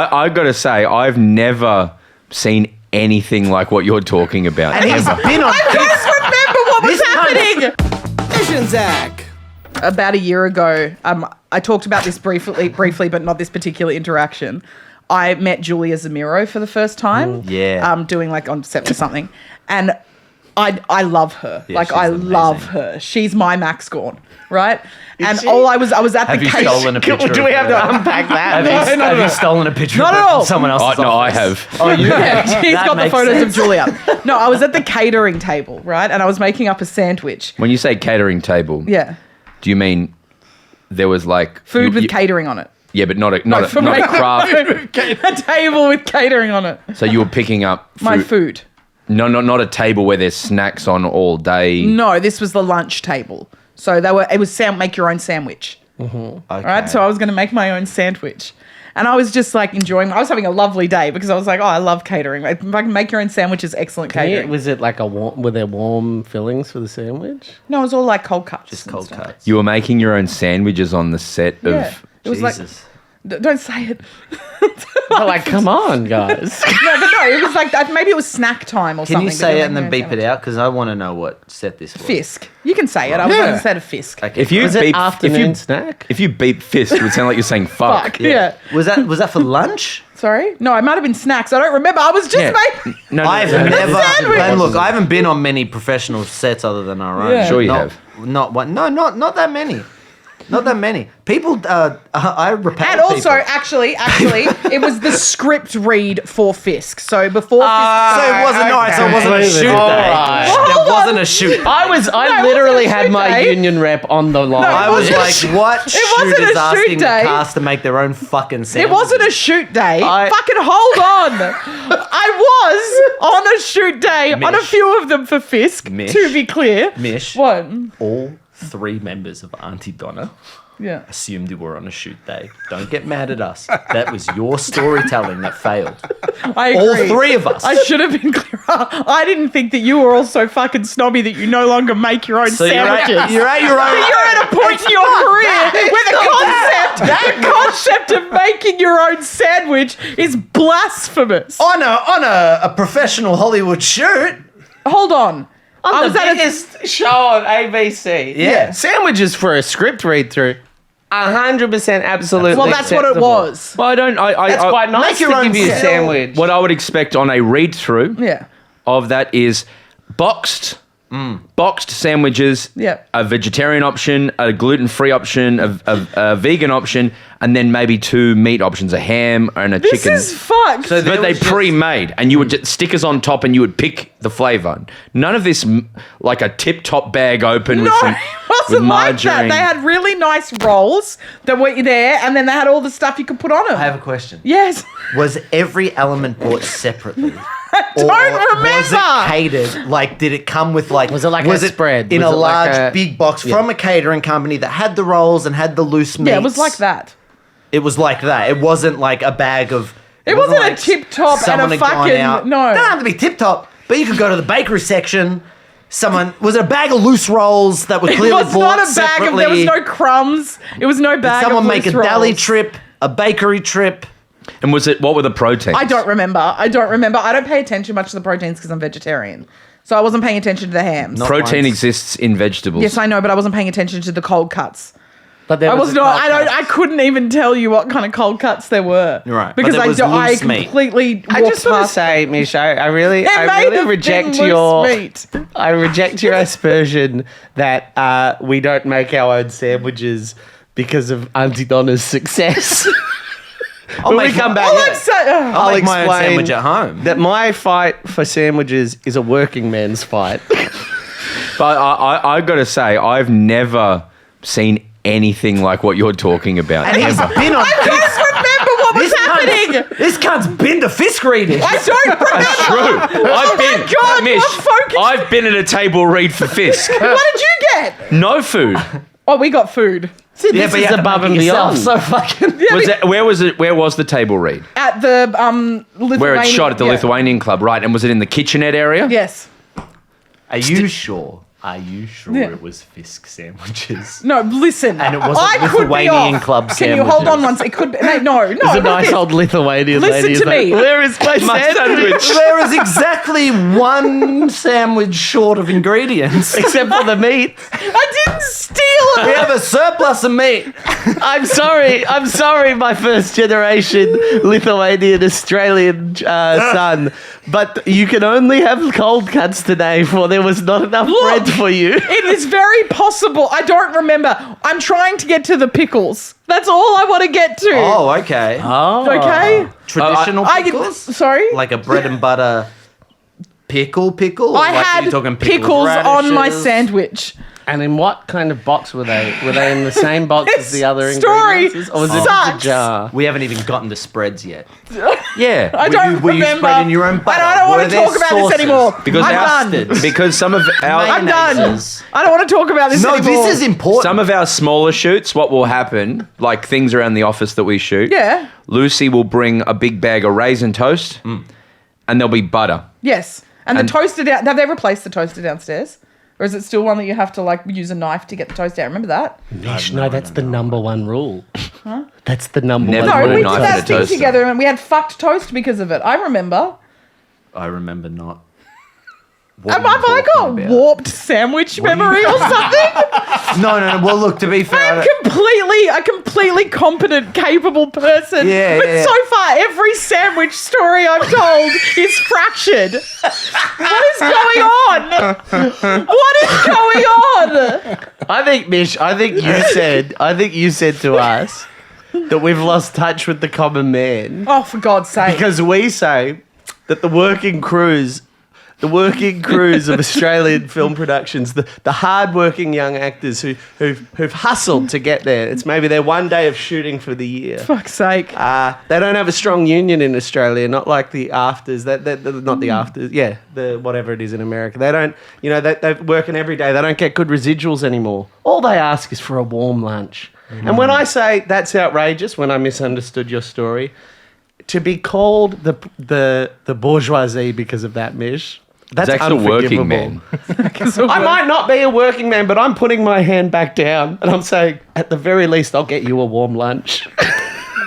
I got to say, I've never seen anything like what you're talking about. And he's been on I don't remember what was happening. Mish and Zach. About a year ago, I talked about this briefly, but not this particular interaction. I met Julia Zamiro for the first time. Yeah. Doing like on set or something. And I love her. Yeah, like, she's I amazing. love her. She's my Max Gorn, right? And she? I was at Have the you case. stolen a picture? Do we have to unpack that? Have you stolen a picture Not of at all. someone else's No, I office? have. Oh, you Yeah, have? she's That got the makes photos sense. of Julia. No, I was at the catering table, right? And I was making up a sandwich. When you say catering table, Yeah. do you mean there was like... Food with catering on it. Yeah, but not a For not a making craft. a table with catering on it. So you were picking up food. My food. No, not a table where there's snacks on all day. No, this was the lunch table. So it was make your own sandwich. Okay. Right? So I was going to make my own sandwich. And I was just like enjoying, I was having a lovely day because I was like, oh, I love catering. Like, if I can make your own sandwich is excellent catering. Was it like were there warm fillings for the sandwich? No, it was all like cold cuts. Just and cold stuff. cuts. You were making your own sandwiches on the set Yeah. of... It was like, Jesus. don't say it. But like, come on, guys. No, it was like, maybe it was snack time or Can something. you but say they it and made then their beep own it out? Because I want to know what set this was. Fisk. You can say it. I was Yeah. on the set of Fisk. Okay. If you Was it beep, afternoon snack? if you beep fist, it would sound like you're saying fuck. Fuck. Yeah. Was that for lunch? Sorry? No, it might have been snacks. I don't remember. I was just Yeah. making... No, I've no, never. sandwich. And look, I haven't been on many professional sets other than our own. Yeah. Sure you Not- have. Not one. No, not that many. Not that many. People. I repel. And also, people. actually, it was the script read for Fisk. So before Fisk... So it wasn't nice. So it wasn't a shoot day. Alright. It wasn't a shoot. I No, it literally wasn't a had shoot my day. union rep on the line. I was like, what wasn't shoot a is shoot asking the day. cast to make their own fucking sandwich? It wasn't a shoot day. I- Fucking hold on. I was on a shoot day on a Mish. few of them for Fisk, Mish. to be clear. Mish. What? All three members of Aunty Donna Yeah. assumed you were on a shoot day. Don't get mad at us. That was your storytelling that failed. I All agree. three of us. I should have been clearer. I didn't think that you were all so fucking snobby that you no longer make your own So sandwiches. you're at your own. You're at a point in your career where the concept of making your own sandwich is blasphemous. on a professional Hollywood shoot. Hold on. I was the at a biggest show on ABC. Yeah. Sandwiches for a script read through. 100% absolutely. well, that's what it acceptable. was. Well, That's quite nice Make your to own give you a sandwich. sandwich. What I would expect on a read-through Yeah. of that is boxed sandwiches, Yeah. a vegetarian option, a gluten-free option, a vegan option, and then maybe 2 meat options, a ham and a This chicken. is fucked. So But they was just- pre-made, and you would just stickers on top, and you would pick the flavour. None of this like a tip-top bag open with no, some it with wasn't like margarine. that. They had really nice rolls that were there, and then they had all the stuff you could put on them. I have a question. Yes. Was every element bought separately? Don't Was remember. it catered? Like, did it come with like? Was it like a spread? in Was a it like large a- big box from a catering company that had the rolls and had the loose meats? Yeah, it was like that. It was like that. It wasn't like a bag of. It wasn't a like tip-top and someone a had gone fucking- out. no. It doesn't have to be tip top, but you could go to the bakery section. Was it a bag of loose rolls that were It clearly was bought not a bag separately? of. There was no crumbs. It was no bag Did someone of make a loose deli rolls. trip, a bakery trip? And what were the proteins? I don't remember. I don't pay attention much to the proteins because I'm vegetarian. So I wasn't paying attention to the hams. Protein once. exists in vegetables. Yes, I know, but I wasn't paying attention to the cold cuts. But there I was a not. cold I couldn't even tell you what kind of cold cuts there were. Right, but Because there was I loose meat. completely. I just want to past- say, Mish, I really It may have been reject loose your meat. I reject your aspersion that we don't make our own sandwiches because of Aunty Donna's success. When we make come my- back, All I'm saying. I'll make my own explain sandwich at home. that my fight for sandwiches is a working man's fight. But I got to say, I've never seen anything like what you're talking about. And he's ever. been on. I don't remember what was happening. This cunt's been to Fisk reading. I don't remember. True. I've been. my God, Mish, what focus- I've been at a table read for Fisk. What did you get? No food. Oh, we got food. See, Yeah, this but you is have to above make and it yourself, beyond. So fucking. Yeah, Where was it? Where was the table read? at the Where it's shot at the yeah. Lithuanian club, right? And was it in the kitchenette area? Yes. Are you sure? Are you sure Yeah. it was Fisk sandwiches? No, listen. And it wasn't I could be Lithuanian off. club Can you hold on sandwiches. once? It could be. No. It's a nice old Lithuanian Listen lady. to Is like, me. Where is my sandwich? There is exactly one sandwich short of ingredients. Except for the meat. I didn't steal We it. have a surplus of meat. I'm sorry, my first generation Lithuanian Australian son, but you can only have cold cuts today, for there was not enough Look. bread for you. It is very possible. I don't remember. I'm trying to get to the pickles. That's all I want to get to. Oh, okay. Okay. Traditional pickles? Sorry? Like a bread and butter pickle? I Like, had you're talking pickles on my radishes? sandwich. And in what kind of box were they? Were they in the same box as the other Story ingredients? Or was it just a sucks. jar? We haven't even gotten to spreads yet. Yeah. I don't were you remember. spreading your own butter? I don't Were want to there talk about sauces? this anymore. Because I'm our- done. Because some of our I'm done. Mayonnaises. I don't want to talk about this No, anymore. this is important. some of our smaller shoots, what will happen, like things around the office that we shoot. Yeah. Lucy will bring a big bag of raisin toast, and there'll be butter. Yes. And And- the toaster down. Have they replaced the toaster downstairs? Or is it still one that you have to like use a knife to get the toast out? Remember that? No, that's the number one rule. That's the number Never one put No, a rule. we knife did in a that thing toaster. together and we had fucked toast because of it. I remember. I remember not. What Have were you I got talking about? warped sandwich memory or something? No. Well, look, to be fair, I'm a completely competent, capable person. Yeah, But yeah. so far, every sandwich story I've told is fractured. What is going on? What is going on? I think, Mish, I think you said to us that we've lost touch with the common man. Oh, for God's sake. Because we say that the working crews of Australian film productions, the hard-working young actors who've hustled to get there. It's maybe their one day of shooting for the year. fuck's sake. They don't have a strong union in Australia, not like the afters. Not the afters. Yeah, the whatever it is in America. They don't. They're working every day. They don't get good residuals anymore. All they ask is for a warm lunch. And when I say that's outrageous, when I misunderstood your story, to be called the bourgeoisie because of that, Mish. That's Zach's the working unforgivable. man. I might not be a working man, but I'm putting my hand back down and I'm saying, at the very least, I'll get you a warm lunch.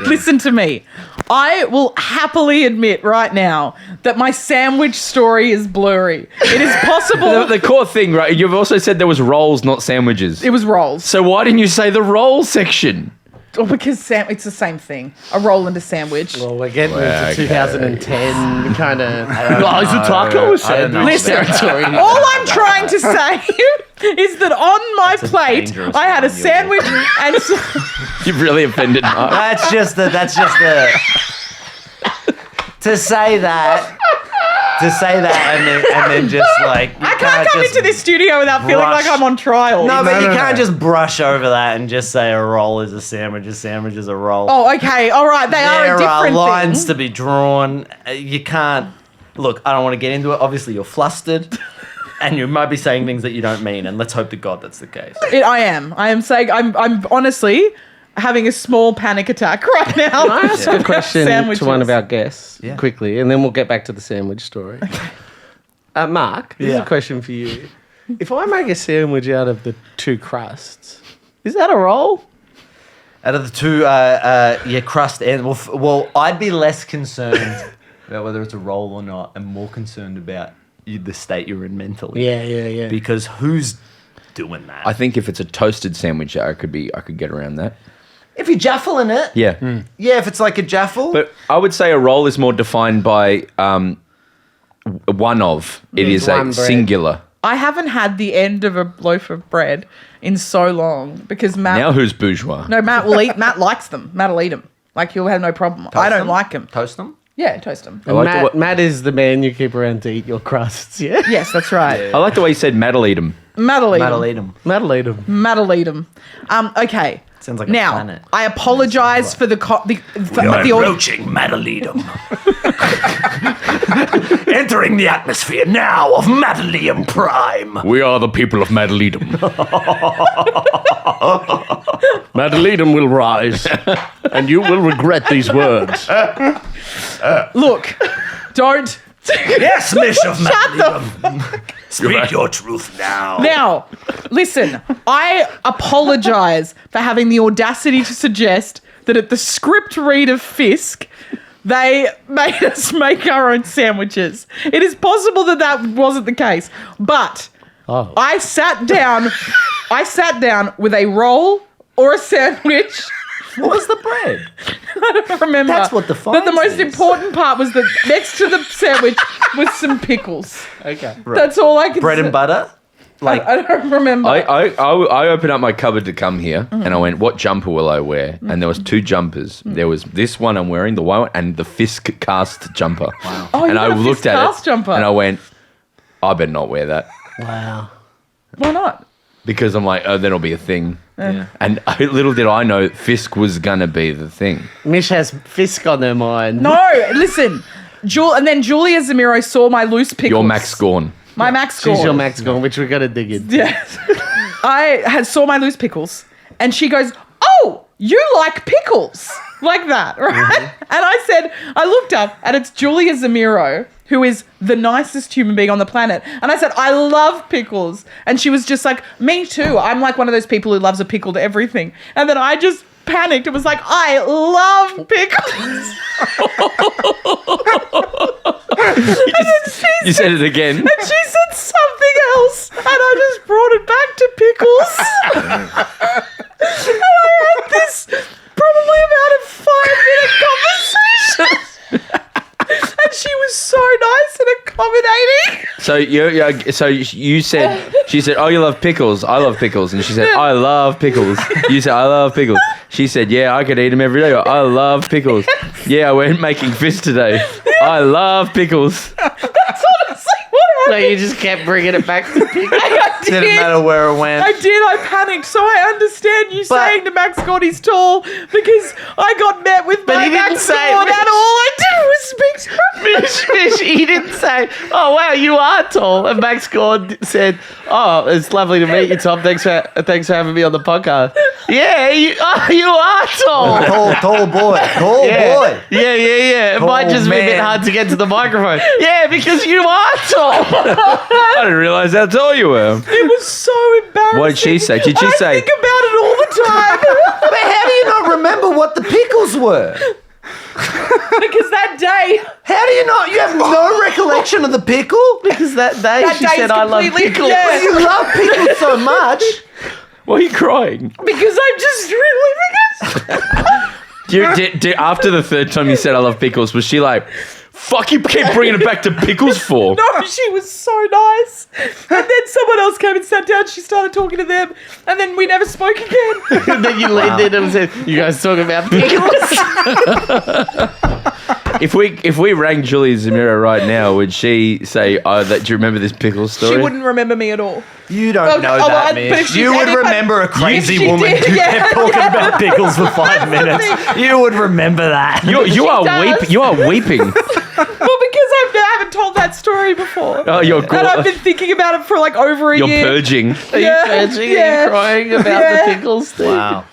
Listen to me. I will happily admit right now that my sandwich story is blurry. It is possible. The core thing, right? You've also said there was rolls, not sandwiches. It was rolls. So why didn't you say the roll section? Well, because it's the same thing. A roll and a sandwich. Well, we're getting Okay. into 2010 kind of. Oh, is it taco or sandwich Listen, territory? all I'm trying to say is that on my plate, dangerous I had a line you're sandwich and You've really offended Mark. that's just the. To say that, and then just like you I can't come just into this studio without feeling brush- like I'm on trial. No, but you no, can't no. just brush over that and just say a roll is a sandwich is a roll. Oh, okay. All right. They are a There are different lines thing. to be drawn. You can't. Look, I don't want to get into it. Obviously, you're flustered, and you might be saying things that you don't mean. And let's hope to God that's the case. I am saying I'm honestly having a small panic attack right now. Can I ask a question Sandwiches. to one of our guests Yeah. quickly, and then we'll get back to the sandwich story. Mark, this is Yeah. a question for you. If I make a sandwich out of the two crusts, is that a roll? Out of the two, crust and well, I'd be less concerned about whether it's a roll or not, and more concerned about the state you're in mentally. Yeah. Because who's doing that? I think if it's a toasted sandwich, I could get around that. If you're jaffling it, Yeah. yeah. If it's like a jaffle, But I would say a roll is more defined by one of. It is one a bread. singular. I haven't had the end of a loaf of bread in so long because Matt. Now who's bourgeois? No, Matt will eat. Matt likes them. Matt will eat them. Like he'll have no problem. I don't like them. Toast them. Yeah, toast them. I like the Matt, wa- Matt is the man you keep around to eat your crusts, yeah? Yes, that's right. I like the way you said Matt'll eat 'em. Matt will eat Matt'll them. eat them. Matt'll eat 'em. Matt will eat them. Okay. Sounds like a now, planet. I apologise for the approaching Madaleum. Entering the atmosphere now of Madaleum Prime. We are the people of Matt'll-eat-em. Matt'll-eat-em will rise, and you will regret these words. Look, don't Yes, Mish of Shut the Speak your truth now. Now, listen, I apologize for having the audacity to suggest that at the script read of Fisk, they made us make our own sandwiches. It is possible that that wasn't the case, but I sat down with a roll or a sandwich. What was the bread? I don't remember. That's what defines But the most this. important part was that next to the sandwich was some pickles. Okay. That's all I could Bread say. and butter? Like, I don't remember. I opened up my cupboard to come here and I went, what jumper will I wear? And there was 2 jumpers. There was this one I'm wearing, the white one, and the Fisk cast jumper. Wow. Oh, you and got I a looked Fisk at cast it jumper. and I went, I better not wear that. Wow. Why not? Because I'm like, oh, then it'll be a thing. yeah. And little did I know Fisk was going to be the thing. Mish has Fisk on her mind. No, listen. And then Julia Zamiro saw my loose pickles. You're Max Gorn. My Max score. She's your Max Gorn, which we're going to dig in. Yes. I saw my loose pickles, and she goes, "Oh, you like pickles?" Like that, right? Mm-hmm. And I looked up, and it's Julia Zamiro, who is the nicest human being on the planet. And I said, "I love pickles," and she was just like, "Me too. I'm like one of those people who loves a pickled everything." And then I just panicked and was like, "I love pickles." You said it again. And she said something else, and I just brought it back to pickles. And I had this probably about a 5-minute conversation. And she was so nice and accommodating. So you said, she said, oh, you love pickles. I love pickles. And she said, I love pickles. You said, I love pickles. She said, yeah, I could eat them every day. I love pickles. Yeah, we're making fish today. I love pickles. That's honestly what So happened. you just kept bringing it back to pickles. I did. Didn't matter where it went. I did. I panicked. So I understand you saying to Max Gord he's tall because I got met with my he didn't Max say Gord it. and all I did was speak to him. Mish, he didn't say, oh, wow, you are tall. And Max Gord said, oh, it's lovely to meet you, Tom. Thanks for having me on the podcast. Yeah, you are tall. Tall boy. Tall boy. Yeah. It Tall might just be a bit man. hard to get to the microphone. Yeah, because you are tall. I didn't realize how tall you were. It was so embarrassing. What did she say? Did she I say- think about it all the time. But how do you not remember what the pickles were? Because that day, How do you not? You have no recollection of the pickle? Because that day That she day's said, I love completely- pickles. yeah. But you love pickles so much. Why are you crying? because I'm just really After the third time you said I love pickles, was she like, fuck, you keep bringing it back to pickles for? No, she was so nice. And then someone else came and sat down. She started talking to them, and then we never spoke again. And then you leaned in and said, you guys talking about pickles? If we rang Julie Zamiro right now, would she say, oh, do you remember this pickle story? She wouldn't remember me at all. You don't know that, but if Mish. she You would did, remember a crazy she woman did, who yeah, kept talking about pickles for 5 minutes. You would remember that. You are does. You are weeping. Well, because I haven't told that story before. Oh, you're And I've been thinking about it for like over a You're year. purging. Are you purging? Are you crying about the pickles thing? Wow.